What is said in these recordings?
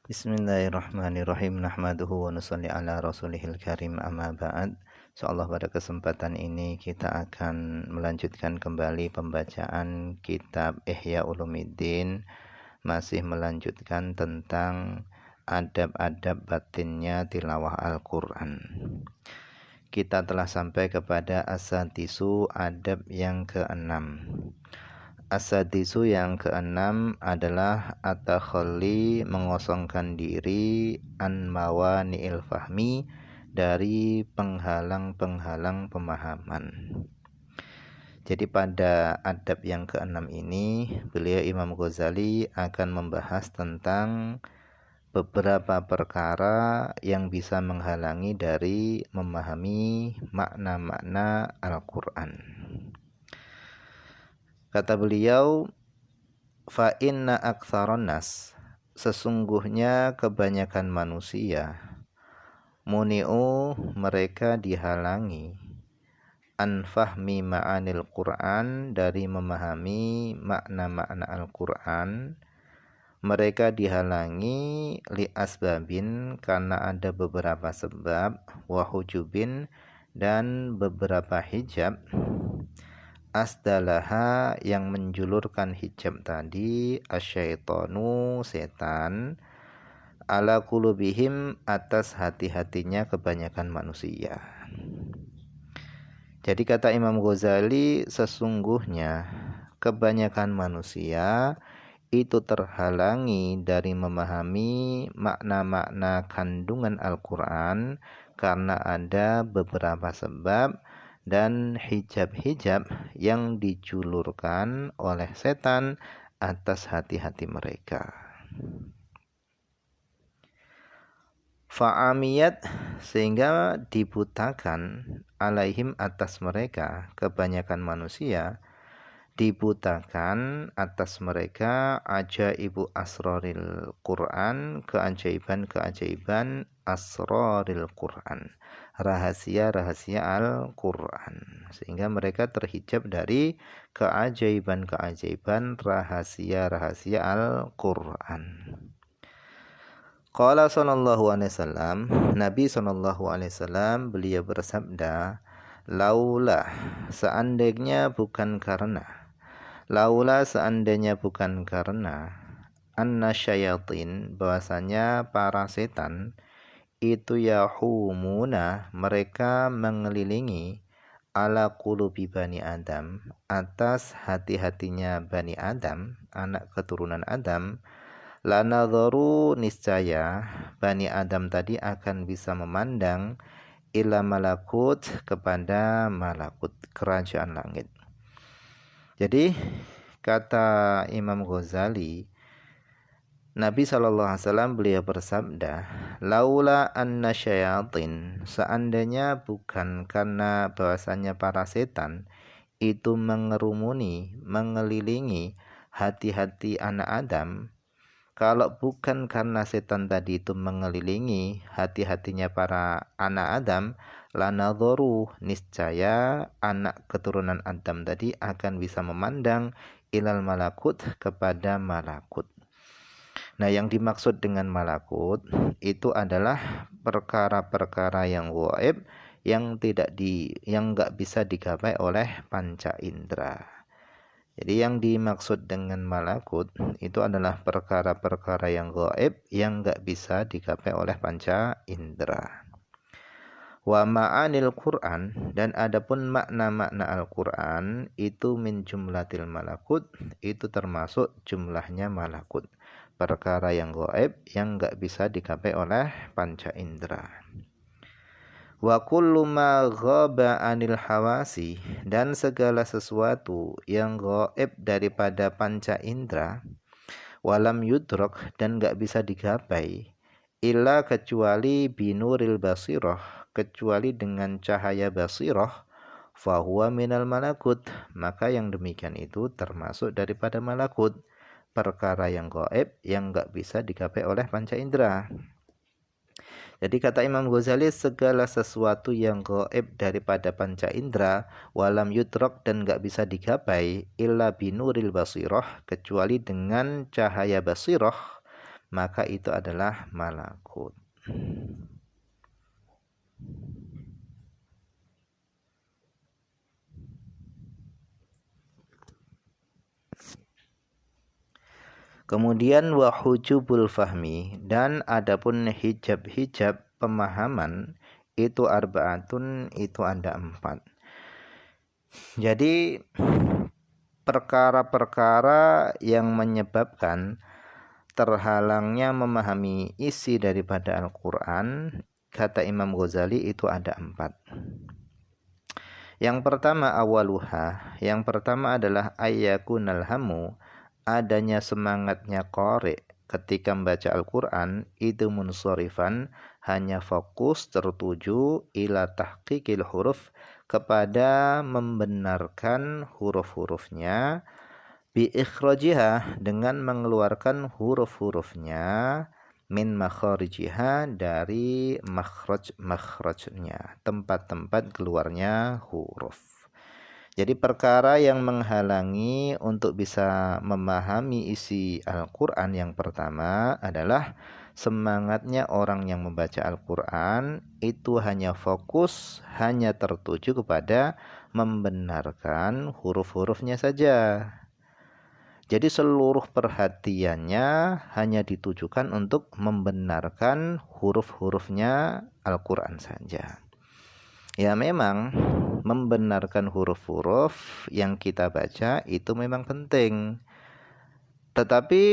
Bismillahirrahmanirrahim. Nahmaduhu wa nusalli ala rasulihil karim, amma ba'd. Insyaallah pada kesempatan ini kita akan melanjutkan kembali pembacaan kitab Ihya Ulumuddin, masih melanjutkan tentang adab-adab batinnya tilawah Al-Qur'an. Kita telah sampai kepada as-sadisu, adab yang keenam. As-sadisu yang keenam adalah at-takhalli, mengosongkan diri, an mawani'il fahmi, dari penghalang-penghalang pemahaman. Jadi pada adab yang keenam ini beliau Imam Ghazali akan membahas tentang beberapa perkara yang bisa menghalangi dari memahami makna-makna Al-Qur'an. Kata beliau, fa inna aktsaron nas, sesungguhnya kebanyakan manusia, muni'u, mereka dihalangi, an fahmi ma'anil Qur'an, dari memahami makna-makna Al-Qur'an. Mereka dihalangi li asbabin, karena ada beberapa sebab, wa hujubin, dan beberapa hijab, asdalaha, yang menjulurkan hijab tadi, asyaitonu, setan, ala qulubihim, atas hati-hatinya kebanyakan manusia. Jadi kata Imam Ghazali, sesungguhnya kebanyakan manusia itu terhalangi dari memahami makna-makna kandungan Al-Qur'an karena ada beberapa sebab dan hijab-hijab yang dijulurkan oleh setan atas hati-hati mereka. Fa'amiyat, sehingga dibutakan, alaihim, atas mereka, kebanyakan manusia dibutakan atas mereka, ajaibu asraril Qur'an, keajaiban-keajaiban asraril Qur'an, rahasia-rahasia Al-Qur'an, sehingga mereka terhijab dari keajaiban-keajaiban rahasia-rahasia Al-Qur'an. Qala sallallahu alaihi wasallam, Nabi sallallahu alaihi wasallam beliau bersabda, laula, seandainya bukan karena, anna syayatin, bahwasanya para setan itu yahumuna, mereka mengelilingi, ala qulubi bani Adam, atas hati-hatinya Bani Adam, anak keturunan Adam, lanadharu, niscaya Bani Adam tadi akan bisa memandang, ila malakut, kepada malakut, kerajaan langit. Jadi kata Imam Ghazali, Nabi SAW beliau bersabda, laula anna syayatin, seandainya bukan karena bahwasanya para setan itu mengerumuni, mengelilingi hati-hati anak Adam, kalau bukan karena setan tadi itu mengelilingi hati-hatinya para anak Adam, lanadharu, niscaya anak keturunan Adam tadi akan bisa memandang ilal malakut, kepada malakut. Nah, yang dimaksud dengan malakut itu adalah perkara-perkara yang gaib, yang enggak bisa digapai oleh panca indera. Jadi yang dimaksud dengan malakut itu adalah perkara-perkara yang gaib, yang enggak bisa digapai oleh panca indera. Wa ma'anil Qur'an, dan adapun makna-makna Al-Qur'an itu min jumlatil malakut, itu termasuk jumlahnya malakut, perkara yang gaib yang enggak bisa digapai oleh panca indera. Wa kullu ma ghaba anil hawasi, dan segala sesuatu yang gaib daripada panca indera, walam yudrak, dan enggak bisa digapai, illa, kecuali binuril basirah, kecuali dengan cahaya basirah, fahuwa minal malakut, maka yang demikian itu termasuk daripada malakut, perkara yang gaib yang enggak bisa digapai oleh panca indera. Jadi kata Imam Ghazali, segala sesuatu yang gaib daripada panca indera, walam yudrak, dan enggak bisa digapai, illa binuril basirah, kecuali dengan cahaya basirah, maka itu adalah malakut. Kemudian wa hujubul fahmi, dan adapun hijab-hijab pemahaman itu arbaatun, itu ada 4. Jadi perkara-perkara yang menyebabkan terhalangnya memahami isi daripada Al-Quran, kata Imam Ghazali, itu ada 4. Yang pertama awaluha, yang pertama adalah ayyakunal hamu, adanya semangatnya qari ketika membaca Al-Quran itu munsorifan, hanya fokus tertuju ila tahqiqil huruf, kepada membenarkan huruf-hurufnya, bi ikhrajiha, dengan mengeluarkan huruf-hurufnya, min makharijiha, dari makhraj-makhrajnya, tempat-tempat keluarnya huruf. Jadi perkara yang menghalangi untuk bisa memahami isi Al-Quran yang pertama adalah semangatnya orang yang membaca Al-Quran itu hanya fokus, hanya tertuju kepada membenarkan huruf-hurufnya saja. Jadi seluruh perhatiannya hanya ditujukan untuk membenarkan huruf-hurufnya Al-Quran saja. Ya memang membenarkan huruf-huruf yang kita baca itu memang penting. Tetapi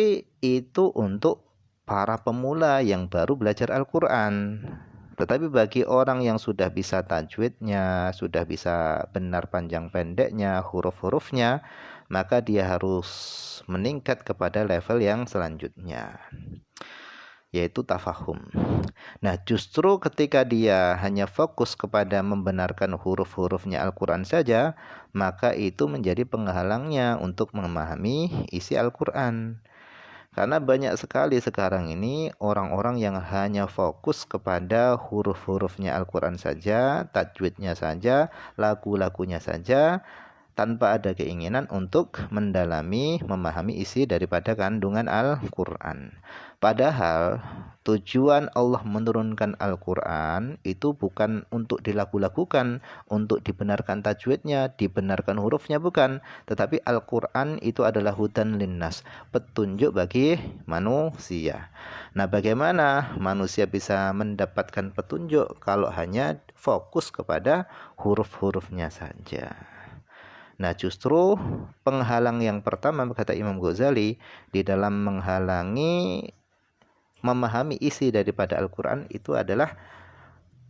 itu untuk para pemula yang baru belajar Al-Quran. Tetapi bagi orang yang sudah bisa tajwidnya, sudah bisa benar panjang pendeknya, huruf-hurufnya, maka dia harus meningkat kepada level yang selanjutnya, yaitu tafahum. Nah, justru ketika dia hanya fokus kepada membenarkan huruf-hurufnya Al-Quran saja, maka itu menjadi penghalangnya untuk memahami isi Al-Quran. Karena banyak sekali sekarang ini orang-orang yang hanya fokus kepada huruf-hurufnya Al-Quran saja, tajwidnya saja, lagu-lagunya saja, tanpa ada keinginan untuk mendalami, memahami isi daripada kandungan Al-Quran. Padahal tujuan Allah menurunkan Al-Quran itu bukan untuk dilagu-lagukan, untuk dibenarkan tajwidnya, dibenarkan hurufnya, bukan. Tetapi Al-Quran itu adalah hudan linnas, petunjuk bagi manusia. Nah, bagaimana manusia bisa mendapatkan petunjuk kalau hanya fokus kepada huruf-hurufnya saja? Nah, justru penghalang yang pertama, kata Imam Ghazali, di dalam menghalangi memahami isi daripada Al-Quran itu adalah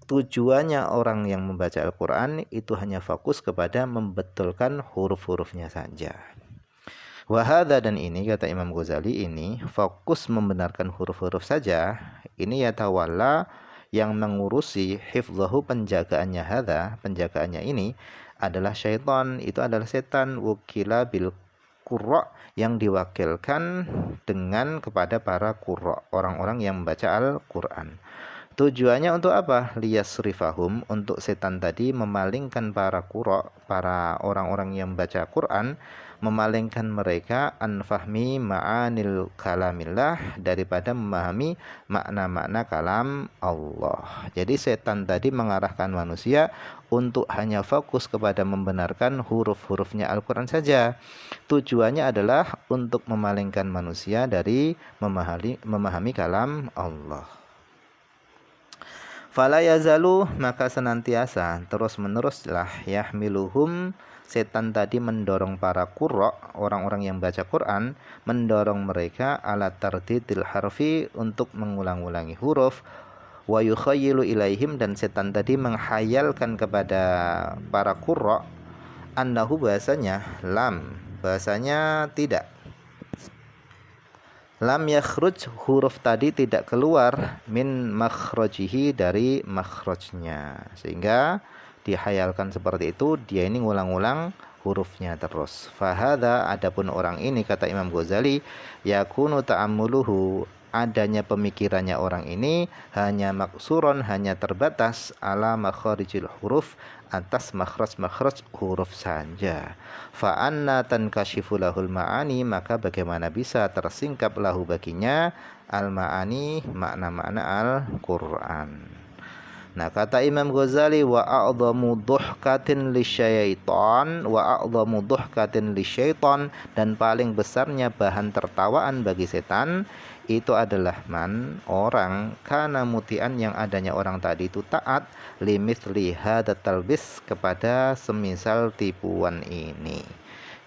tujuannya orang yang membaca Al-Quran itu hanya fokus kepada membetulkan huruf-hurufnya saja. Wahada, dan ini kata Imam Ghazali, ini fokus membenarkan huruf-huruf saja, ini yatawalla, yang mengurusi hifzahu, penjagaannya, hadza, penjagaannya ini adalah syaitan, itu adalah setan, wukila bil qurra, yang diwakilkan dengan kepada para qurra, orang-orang yang membaca Al-Quran. Tujuannya untuk apa? Liyasrifahum, untuk setan tadi memalingkan para qurra, para orang-orang yang membaca Quran, memalingkan mereka an fahmi ma'anil kalamillah, daripada memahami makna-makna kalam Allah. Jadi setan tadi mengarahkan manusia untuk hanya fokus kepada membenarkan huruf-hurufnya Al-Quran saja. Tujuannya adalah untuk memalingkan manusia dari memahami kalam Allah. Fala yazalu, maka senantiasa terus-meneruslah yahmiluhum, setan tadi mendorong para qurra, orang-orang yang baca Quran, mendorong mereka ala tardidil harfi, untuk mengulang-ulangi huruf, wa yukhayyilu ilaihim, dan setan tadi menghayalkan kepada para qurra, annahu, bahasanya lam, bahasanya tidak, lam yakhruj, huruf tadi tidak keluar, min makhrajihi, dari makhrajnya, sehingga dihayalkan seperti itu, dia ini ngulang-ulang hurufnya terus. Fahada, adapun orang ini, kata Imam Ghazali, yakunu ta'ammuluhu, adanya pemikirannya orang ini hanya maksuron, hanya terbatas ala makharijil huruf, atas makhraj-makhraj huruf saja. Fa anna tankashifu lahul ma'ani, maka bagaimana bisa tersingkap lahu baginya al-ma'ani, makna-makna Al-Qur'an. Nah, kata Imam Ghazali, wa a'dhamu dhuhkatin lisyaitan, wa a'dhamu dhuhkatin lisyaitan, dan paling besarnya bahan tertawaan bagi setan itu adalah man, orang, kana mutian, yang adanya orang tadi itu taat, limithli hadat talbis, kepada semisal tipuan ini.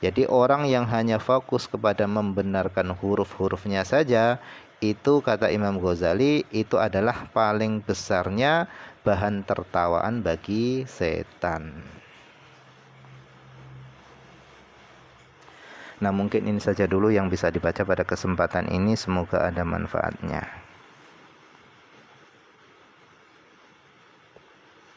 Jadi orang yang hanya fokus kepada membenarkan huruf-hurufnya saja, itu kata Imam Ghazali itu adalah paling besarnya bahan tertawaan bagi setan. Nah, mungkin ini saja dulu yang bisa dibaca pada kesempatan ini. Semoga ada manfaatnya.